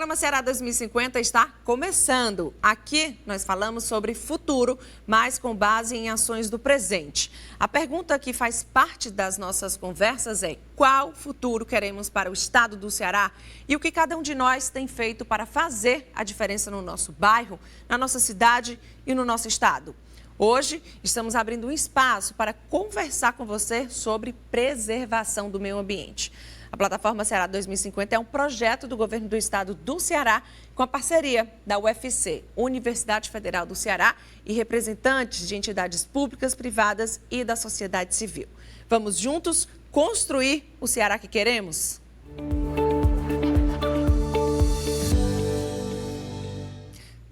programa Ceará 2050 está começando. Aqui nós falamos sobre futuro, mas com base em ações do presente. A pergunta que faz parte das nossas conversas é: qual futuro queremos para o estado do Ceará e o que cada um de nós tem feito para fazer a diferença no nosso bairro, na nossa cidade e no nosso estado? Hoje, estamos abrindo um espaço para conversar com você sobre preservação do meio ambiente. A plataforma Ceará 2050 é um projeto do governo do estado do Ceará com a parceria da UFC, Universidade Federal do Ceará, e representantes de entidades públicas, privadas e da sociedade civil. Vamos juntos construir o Ceará que queremos?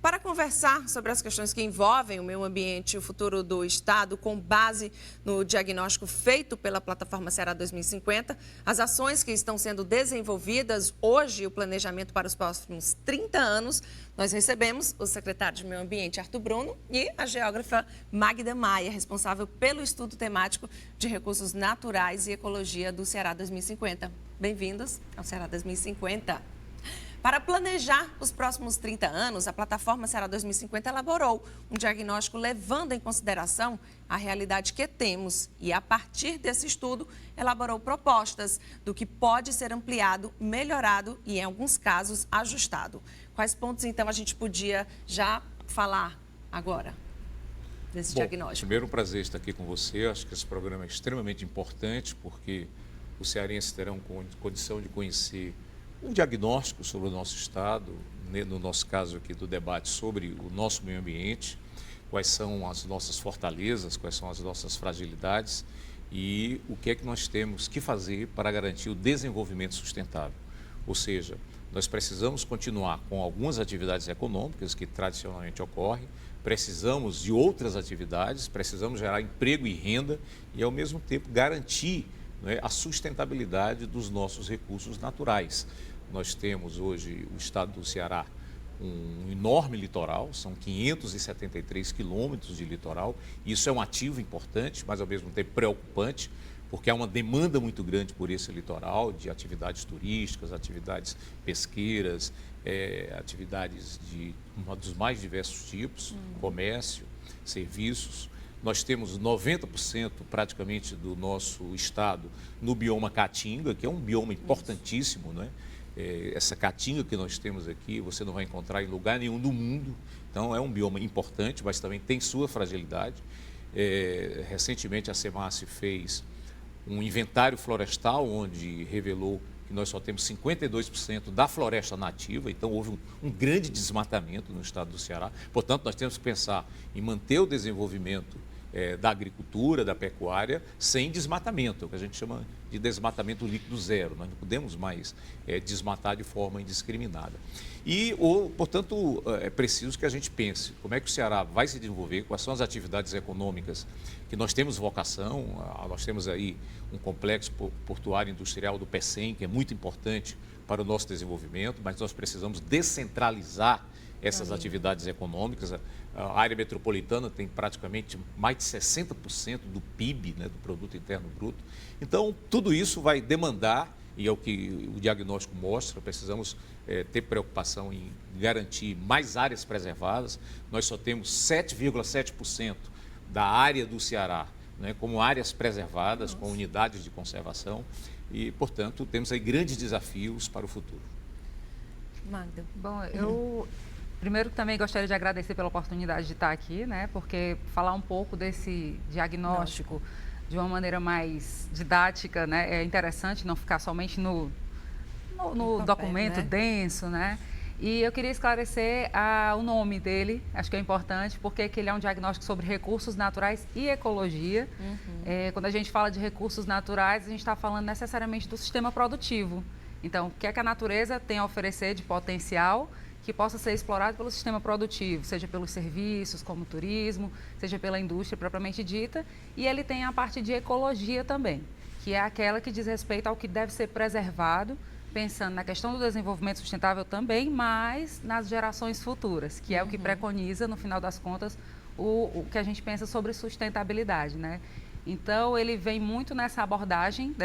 Para conversar sobre as questões que envolvem o meio ambiente e o futuro do estado, com base no diagnóstico feito pela plataforma Ceará 2050, as ações que estão sendo desenvolvidas hoje e o planejamento para os próximos 30 anos, nós recebemos o secretário de Meio Ambiente, Arthur Bruno, e a geógrafa Magda Maia, responsável pelo estudo temático de recursos naturais e ecologia do Ceará 2050. Bem-vindos ao Ceará 2050. Para planejar os próximos 30 anos, a plataforma Ceará 2050 elaborou um diagnóstico levando em consideração a realidade que temos e, a partir desse estudo, elaborou propostas do que pode ser ampliado, melhorado e, em alguns casos, ajustado. Quais pontos, então, a gente podia já falar agora desse diagnóstico? Primeiro, um prazer estar aqui com você. Acho que esse programa é extremamente importante porque os cearenses terão condição de conhecer um diagnóstico sobre o nosso estado, no nosso caso aqui do debate sobre o nosso meio ambiente, quais são as nossas fortalezas, quais são as nossas fragilidades e o que é que nós temos que fazer para garantir o desenvolvimento sustentável. Ou seja, nós precisamos continuar com algumas atividades econômicas que tradicionalmente ocorrem, precisamos de outras atividades, precisamos gerar emprego e renda e, ao mesmo tempo, garantir, né, a sustentabilidade dos nossos recursos naturais. Nós temos hoje o estado do Ceará um enorme litoral, são 573 quilômetros de litoral. Isso é um ativo importante, mas ao mesmo tempo preocupante, porque há uma demanda muito grande por esse litoral, de atividades turísticas, atividades pesqueiras, atividades dos mais diversos tipos, comércio, serviços. Nós temos 90% praticamente do nosso estado no bioma Caatinga, que é um bioma importantíssimo, né? Essa caatinga que nós temos aqui, você não vai encontrar em lugar nenhum do mundo. Então, é um bioma importante, mas também tem sua fragilidade. Recentemente, a SEMASSE fez um inventário florestal, onde revelou que nós só temos 52% da floresta nativa, então houve um grande desmatamento no estado do Ceará. Portanto, nós temos que pensar em manter o desenvolvimento da agricultura, da pecuária, sem desmatamento, é o que a gente chama de desmatamento líquido zero. Nós não podemos mais desmatar de forma indiscriminada. Portanto, é preciso que a gente pense como é que o Ceará vai se desenvolver, quais são as atividades econômicas que nós temos vocação. Nós temos aí um complexo portuário industrial do PECEM, que é muito importante para o nosso desenvolvimento, mas nós precisamos descentralizar essas atividades econômicas. A área metropolitana tem praticamente mais de 60% do PIB, né, do Produto Interno Bruto. Então, tudo isso vai demandar, e é o que o diagnóstico mostra, precisamos ter preocupação em garantir mais áreas preservadas. Nós só temos 7,7% da área do Ceará, né, como áreas preservadas, com unidades de conservação, e, portanto, temos aí grandes desafios para o futuro. Magda. Bom, eu primeiro também gostaria de agradecer pela oportunidade de estar aqui, né? Porque falar um pouco desse diagnóstico de uma maneira mais didática, né? É interessante, não ficar somente no papel, documento, né, denso, né? E eu queria esclarecer o nome dele, acho que é importante, porque ele é um diagnóstico sobre recursos naturais e ecologia. Quando a gente fala de recursos naturais, a gente está falando necessariamente do sistema produtivo. Então, o que é que a natureza tem a oferecer de potencial que possa ser explorado pelo sistema produtivo, seja pelos serviços, como o turismo, seja pela indústria propriamente dita. E ele tem a parte de ecologia também, que é aquela que diz respeito ao que deve ser preservado, pensando na questão do desenvolvimento sustentável também, mas nas gerações futuras, que é o que preconiza, no final das contas, o que a gente pensa sobre sustentabilidade, né? Então, ele vem muito nessa abordagem,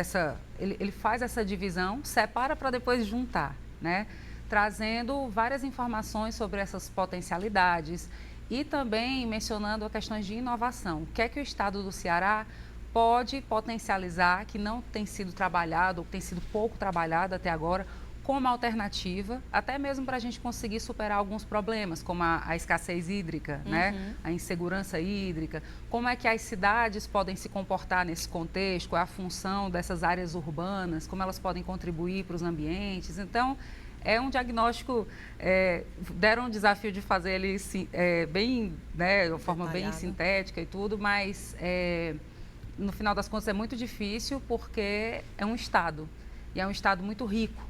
ele faz essa divisão, separa para depois juntar, né? trazendo várias informações sobre essas potencialidades e também mencionando questões de inovação. O que é que o estado do Ceará pode potencializar, que não tem sido trabalhado, ou tem sido pouco trabalhado até agora, como alternativa, até mesmo para a gente conseguir superar alguns problemas, como a escassez hídrica, né? A insegurança hídrica. Como é que as cidades podem se comportar nesse contexto, qual é a função dessas áreas urbanas, como elas podem contribuir para os ambientes. Então, é um diagnóstico, deram um desafio de fazer ele bem, né, de uma forma bem sintética e tudo, mas no final das contas é muito difícil porque é um estado, e é um estado muito rico.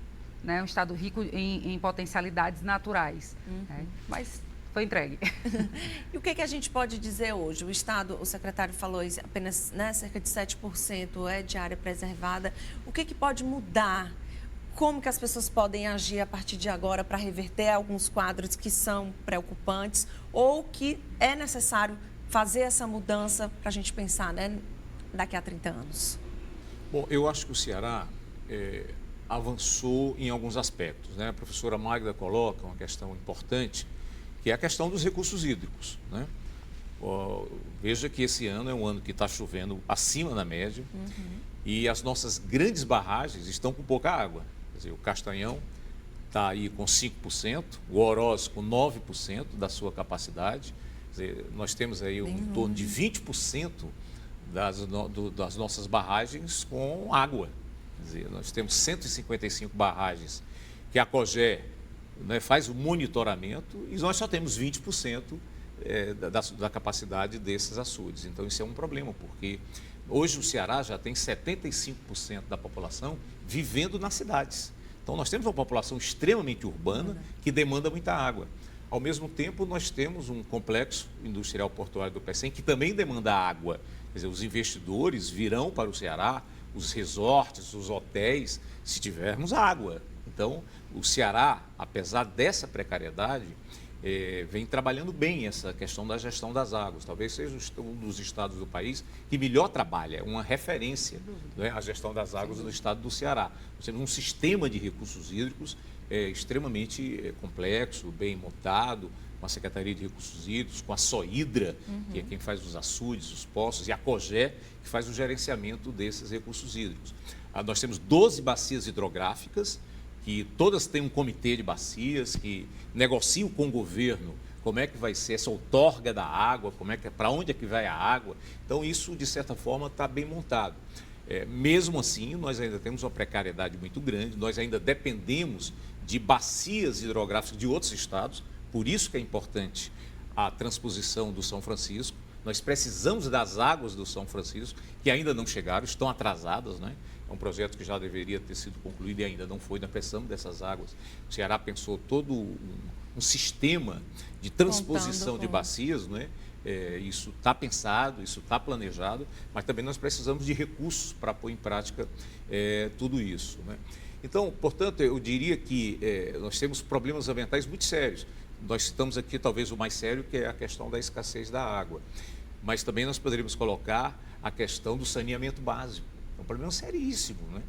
Né, um estado rico em potencialidades naturais, né? Mas foi entregue. E o que a gente pode dizer hoje? O Estado, o secretário falou isso, apenas, né, cerca de 7% é de área preservada. O que pode mudar? Como que as pessoas podem agir a partir de agora para reverter alguns quadros que são preocupantes ou que é necessário fazer essa mudança para a gente pensar, né, daqui a 30 anos? Bom, eu acho que o Ceará avançou em alguns aspectos, né? A professora Magda coloca uma questão importante, que é a questão dos recursos hídricos, né? Veja que esse ano é um ano que está chovendo acima da média e as nossas grandes barragens estão com pouca água. Quer dizer, o Castanhão está aí com 5%, o Oroz com 9% da sua capacidade. Quer dizer, nós temos aí em torno de 20% das nossas barragens com água. Quer dizer, nós temos 155 barragens que a COGÉ, né, faz o monitoramento e nós só temos 20% da capacidade desses açudes. Então, isso é um problema, porque hoje o Ceará já tem 75% da população vivendo nas cidades. Então, nós temos uma população extremamente urbana que demanda muita água. Ao mesmo tempo, nós temos um complexo industrial portuário do Pecém que também demanda água. Quer dizer, os investidores virão para o Ceará, os resorts, os hotéis, se tivermos água. Então, o Ceará, apesar dessa precariedade, vem trabalhando bem essa questão da gestão das águas. Talvez seja um dos estados do país que melhor trabalha, uma referência, né, a gestão das águas do estado do Ceará. Nós temos um sistema de recursos hídricos extremamente complexo, bem montado, com a Secretaria de Recursos Hídricos, com a Sohidra, que é quem faz os açudes, os poços, e a COGÉ, que faz o gerenciamento desses recursos hídricos. Nós temos 12 bacias hidrográficas, que todas têm um comitê de bacias, que negociam com o governo como é que vai ser essa outorga da água, para onde é que vai a água. Então, isso, de certa forma, está bem montado. Mesmo assim, nós ainda temos uma precariedade muito grande, nós ainda dependemos de bacias hidrográficas de outros estados. Por isso que é importante a transposição do São Francisco. Nós precisamos das águas do São Francisco, que ainda não chegaram, estão atrasadas, né? É um projeto que já deveria ter sido concluído e ainda não foi. Nós precisamos dessas águas. O Ceará pensou todo um sistema de transposição de bacias, né? Isso está pensado, isso está planejado, mas também nós precisamos de recursos para pôr em prática tudo isso, né? Então, portanto, eu diria que nós temos problemas ambientais muito sérios. Nós citamos aqui talvez o mais sério, que é a questão da escassez da água. Mas também nós poderíamos colocar a questão do saneamento básico. É um problema seríssimo, né?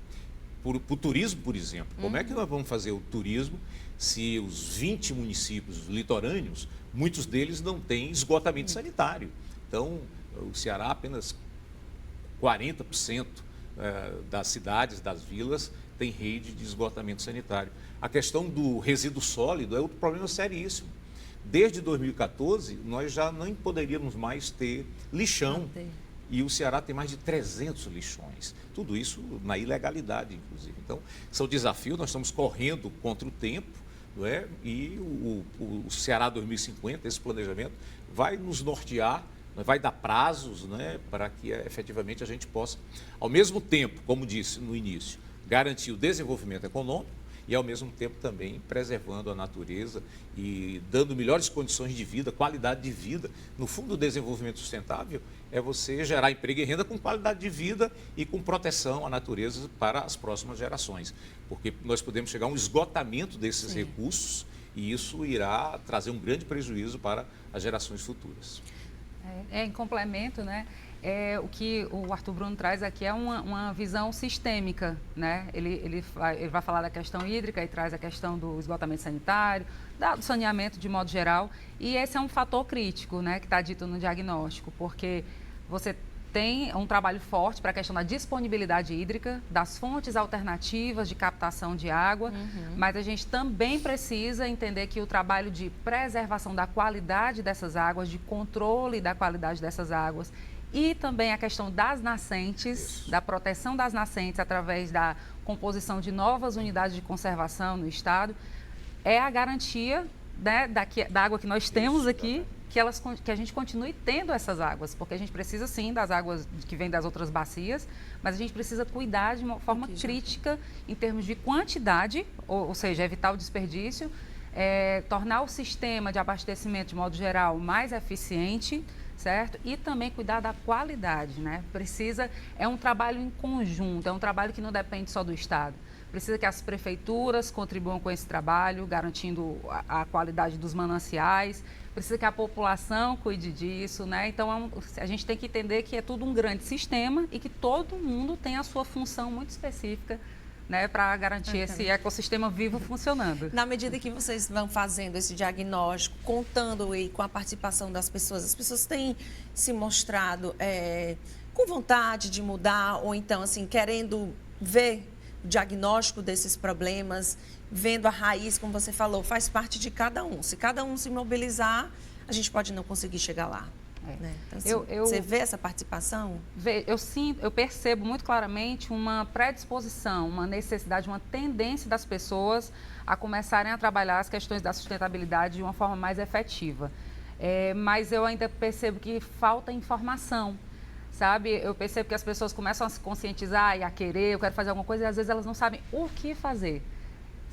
Para o turismo, por exemplo. Como é que nós vamos fazer o turismo se os 20 municípios litorâneos, muitos deles não têm esgotamento sanitário? Então, o Ceará, apenas 40% das cidades, das vilas, tem rede de esgotamento sanitário. A questão do resíduo sólido é outro problema seríssimo. Desde 2014, nós já não poderíamos mais ter lixão. E o Ceará tem mais de 300 lixões. Tudo isso na ilegalidade, inclusive. Então, são desafios, nós estamos correndo contra o tempo, não é? E o Ceará 2050, esse planejamento, vai nos nortear, vai dar prazos, né, para que efetivamente a gente possa, ao mesmo tempo, como disse no início, garantir o desenvolvimento econômico e, ao mesmo tempo, também preservando a natureza e dando melhores condições de vida, qualidade de vida. No fundo, o desenvolvimento sustentável é você gerar emprego e renda com qualidade de vida e com proteção à natureza para as próximas gerações. Porque nós podemos chegar a um esgotamento desses recursos e isso irá trazer um grande prejuízo para as gerações futuras. Em complemento, né? O que o Arthur Bruno traz aqui é uma visão sistêmica, né? Ele vai falar da questão hídrica e traz a questão do esgotamento sanitário, do saneamento de modo geral, e esse é um fator crítico, né, que está dito no diagnóstico, porque você tem um trabalho forte para a questão da disponibilidade hídrica, das fontes alternativas de captação de água, mas a gente também precisa entender que o trabalho de preservação da qualidade dessas águas, de controle da qualidade dessas águas, e também a questão das nascentes, da proteção das nascentes através da composição de novas unidades de conservação no estado, é a garantia, né, da água que nós temos aqui, que a gente continue tendo essas águas, porque a gente precisa sim das águas que vêm das outras bacias, mas a gente precisa cuidar de uma forma crítica em termos de quantidade, ou seja, evitar o desperdício, tornar o sistema de abastecimento de modo geral mais eficiente, certo? E também cuidar da qualidade, né? É um trabalho em conjunto, é um trabalho que não depende só do Estado. Precisa que as prefeituras contribuam com esse trabalho, garantindo a qualidade dos mananciais, precisa que a população cuide disso, né? Então, a gente tem que entender que é tudo um grande sistema e que todo mundo tem a sua função muito específica, né, para garantir esse ecossistema vivo funcionando. Na medida que vocês vão fazendo esse diagnóstico, contando aí com a participação das pessoas, as pessoas têm se mostrado com vontade de mudar ou então, assim, querendo ver o diagnóstico desses problemas, vendo a raiz, como você falou, faz parte de cada um. Se cada um se mobilizar, a gente pode não conseguir chegar lá. Né? Então, assim, você vê essa participação? Eu percebo muito claramente uma predisposição, uma necessidade, uma tendência das pessoas a começarem a trabalhar as questões da sustentabilidade de uma forma mais efetiva. Mas eu ainda percebo que falta informação, sabe? Eu percebo que as pessoas começam a se conscientizar e a querer, eu quero fazer alguma coisa, e às vezes elas não sabem o que fazer,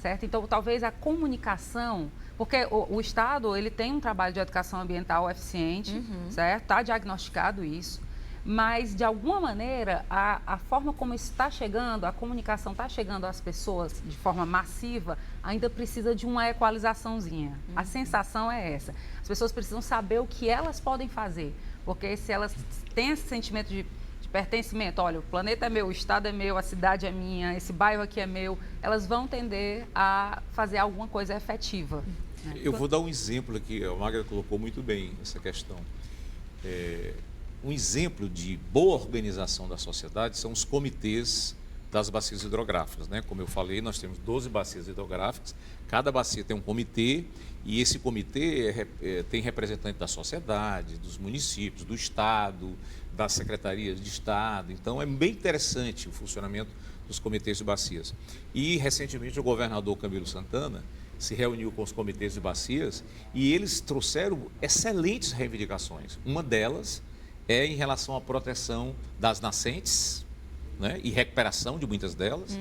certo? Então, talvez a comunicação... Porque o Estado, ele tem um trabalho de educação ambiental eficiente, certo? Está diagnosticado isso, mas, de alguma maneira, a forma como isso está chegando, a comunicação está chegando às pessoas de forma massiva, ainda precisa de uma equalizaçãozinha. A sensação é essa. As pessoas precisam saber o que elas podem fazer, porque se elas têm esse sentimento de pertencimento, olha, o planeta é meu, o estado é meu, a cidade é minha, esse bairro aqui é meu, elas vão tender a fazer alguma coisa efetiva. Né? Eu vou dar um exemplo aqui, a Magda colocou muito bem essa questão. Um exemplo de boa organização da sociedade são os comitês das bacias hidrográficas, né? Como eu falei, nós temos 12 bacias hidrográficas, cada bacia tem um comitê e esse comitê tem representante da sociedade, dos municípios, do Estado, das secretarias de Estado. Então, é bem interessante o funcionamento dos comitês de bacias. E, recentemente, o governador Camilo Santana se reuniu com os comitês de bacias e eles trouxeram excelentes reivindicações. Uma delas é em relação à proteção das nascentes, né, e recuperação de muitas delas.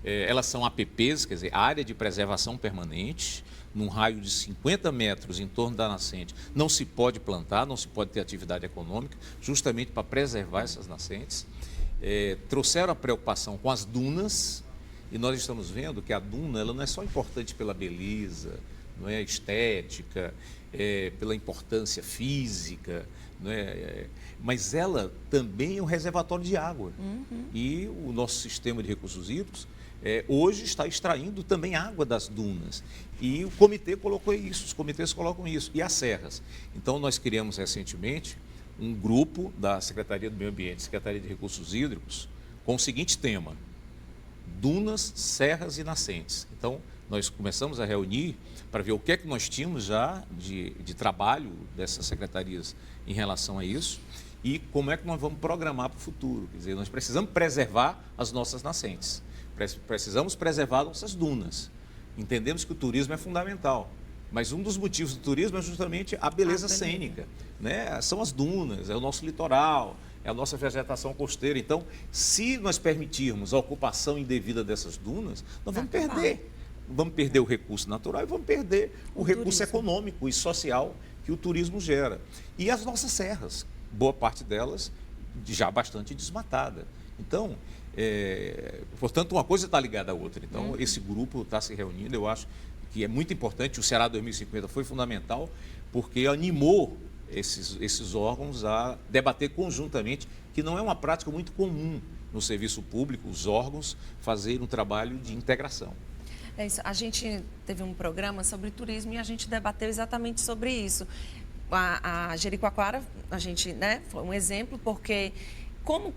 Elas são APPs, quer dizer, área de preservação permanente, num raio de 50 metros em torno da nascente. Não se pode plantar, não se pode ter atividade econômica, justamente para preservar essas nascentes. Trouxeram a preocupação com as dunas, e nós estamos vendo que a duna ela não é só importante pela beleza, não é estética, pela importância física, não é? Mas ela também é um reservatório de água. E o nosso sistema de recursos hídricos hoje está extraindo também água das dunas. E o comitê colocou isso, os comitês colocam isso. E as serras. Então, nós criamos recentemente um grupo da Secretaria do Meio Ambiente, Secretaria de Recursos Hídricos, com o seguinte tema: dunas, serras e nascentes. Então, nós começamos a reunir para ver o que é que nós tínhamos já de trabalho dessas secretarias em relação a isso e como é que nós vamos programar para o futuro. Quer dizer, nós precisamos preservar as nossas nascentes, precisamos preservar nossas dunas. Entendemos que o turismo é fundamental, mas um dos motivos do turismo é justamente a beleza cênica, né? São as dunas, é o nosso litoral, é a nossa vegetação costeira. Então, se nós permitirmos a ocupação indevida dessas dunas, nós vamos perder. Vamos perder o recurso natural e vamos perder o recurso econômico e social que o turismo gera. E as nossas serras, boa parte delas já bastante desmatada. Então, portanto, uma coisa está ligada à outra. Então, esse grupo está se reunindo, eu acho que é muito importante. O Ceará 2050 foi fundamental porque animou esses órgãos a debater conjuntamente, que não é uma prática muito comum no serviço público, os órgãos fazerem um trabalho de integração. É isso. A gente teve um programa sobre turismo e a gente debateu exatamente sobre isso. A Jericoacoara, a gente, né, foi um exemplo, porque como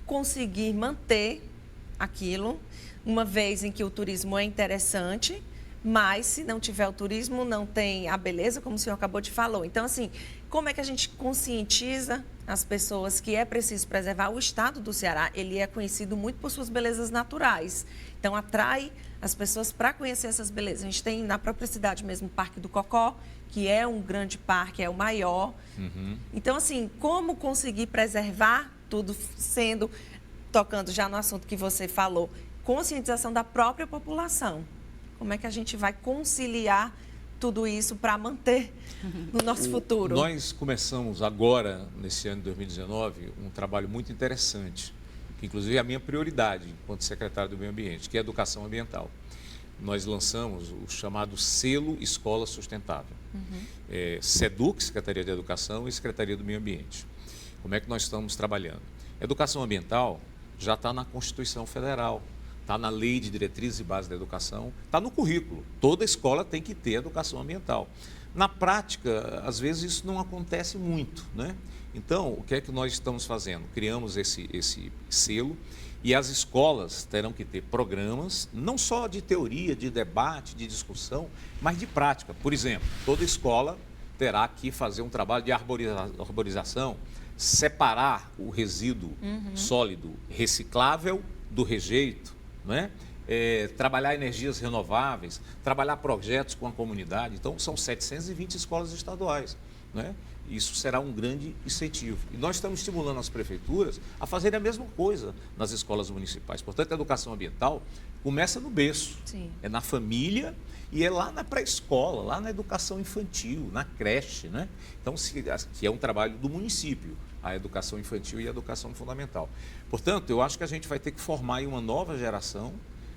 conseguir manter aquilo, uma vez em que o turismo é interessante, mas se não tiver o turismo, não tem a beleza, como o senhor acabou de falar. Então, assim, como é que a gente conscientiza as pessoas que é preciso preservar o estado do Ceará? Ele é conhecido muito por suas belezas naturais. Então, atrai as pessoas para conhecer essas belezas. A gente tem na própria cidade mesmo o Parque do Cocó, que é um grande parque, é o maior. Então, assim, como conseguir preservar tudo sendo, tocando já no assunto que você falou, conscientização da própria população? Como é que a gente vai conciliar tudo isso para manter no nosso futuro? Nós começamos agora, nesse ano de 2019, um trabalho muito interessante, que inclusive é a minha prioridade enquanto secretário do Meio Ambiente, que é a educação ambiental. Nós lançamos o chamado Selo Escola Sustentável. SEDUC, Secretaria de Educação, e Secretaria do Meio Ambiente. Como é que nós estamos trabalhando? Educação ambiental já está na Constituição Federal, está na Lei de Diretrizes e Bases da Educação, está no currículo. Toda escola tem que ter educação ambiental. Na prática, às vezes isso não acontece muito, né? Então, o que é que nós estamos fazendo? Criamos esse selo e as escolas terão que ter programas, não só de teoria, de debate, de discussão, mas de prática. Por exemplo, toda escola terá que fazer um trabalho de arborização, separar o resíduo sólido reciclável do rejeito, né? Trabalhar energias renováveis, trabalhar projetos com a comunidade. Então, são 720 escolas estaduais, né? Isso será um grande incentivo. E nós estamos estimulando as prefeituras a fazerem a mesma coisa nas escolas municipais. Portanto, a educação ambiental começa no berço, é na família e é lá na pré-escola, lá na educação infantil, na creche, né? Então, que é um trabalho do município, a educação infantil e a educação fundamental. Portanto, eu acho que a gente vai ter que formar aí uma nova geração,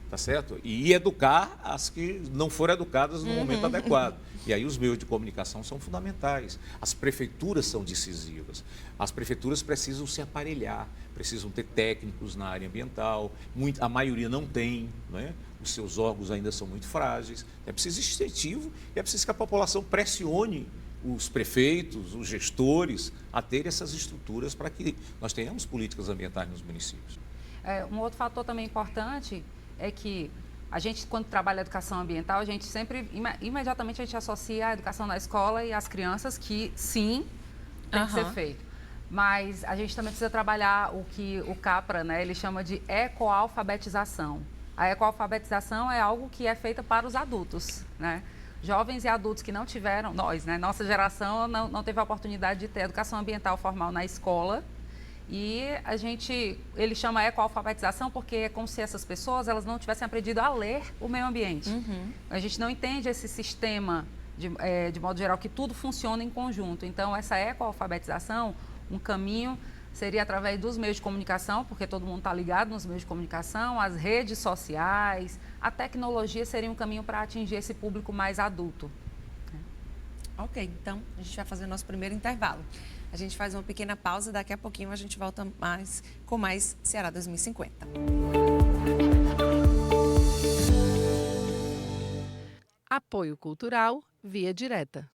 tá certo? E educar as que não foram educadas no momento adequado. E aí os meios de comunicação são fundamentais. As prefeituras são decisivas. As prefeituras precisam se aparelhar, precisam ter técnicos na área ambiental. A maioria não tem, né? Os seus órgãos ainda são muito frágeis. É preciso incentivo e é preciso que a população pressione os prefeitos, os gestores, a ter essas estruturas para que nós tenhamos políticas ambientais nos municípios. Um outro fator também importante é que a gente, quando trabalha a educação ambiental, a gente sempre, imediatamente a gente associa a educação na escola e as crianças, que sim, tem que ser feito. Mas a gente também precisa trabalhar o que o Capra, né, ele chama de ecoalfabetização. A ecoalfabetização é algo que é feita para os adultos, né? Jovens e adultos que não tiveram, nós, né, nossa geração não teve a oportunidade de ter educação ambiental formal na escola. E ele chama ecoalfabetização porque é como se essas pessoas elas não tivessem aprendido a ler o meio ambiente. A gente não entende esse sistema, de modo geral, que tudo funciona em conjunto. Então, essa ecoalfabetização, um caminho seria através dos meios de comunicação, porque todo mundo está ligado nos meios de comunicação, as redes sociais, a tecnologia seria um caminho para atingir esse público mais adulto. Ok, então a gente vai fazer o nosso primeiro intervalo. A gente faz uma pequena pausa, daqui a pouquinho a gente volta com mais Ceará 2050. Apoio Cultural Via Direta.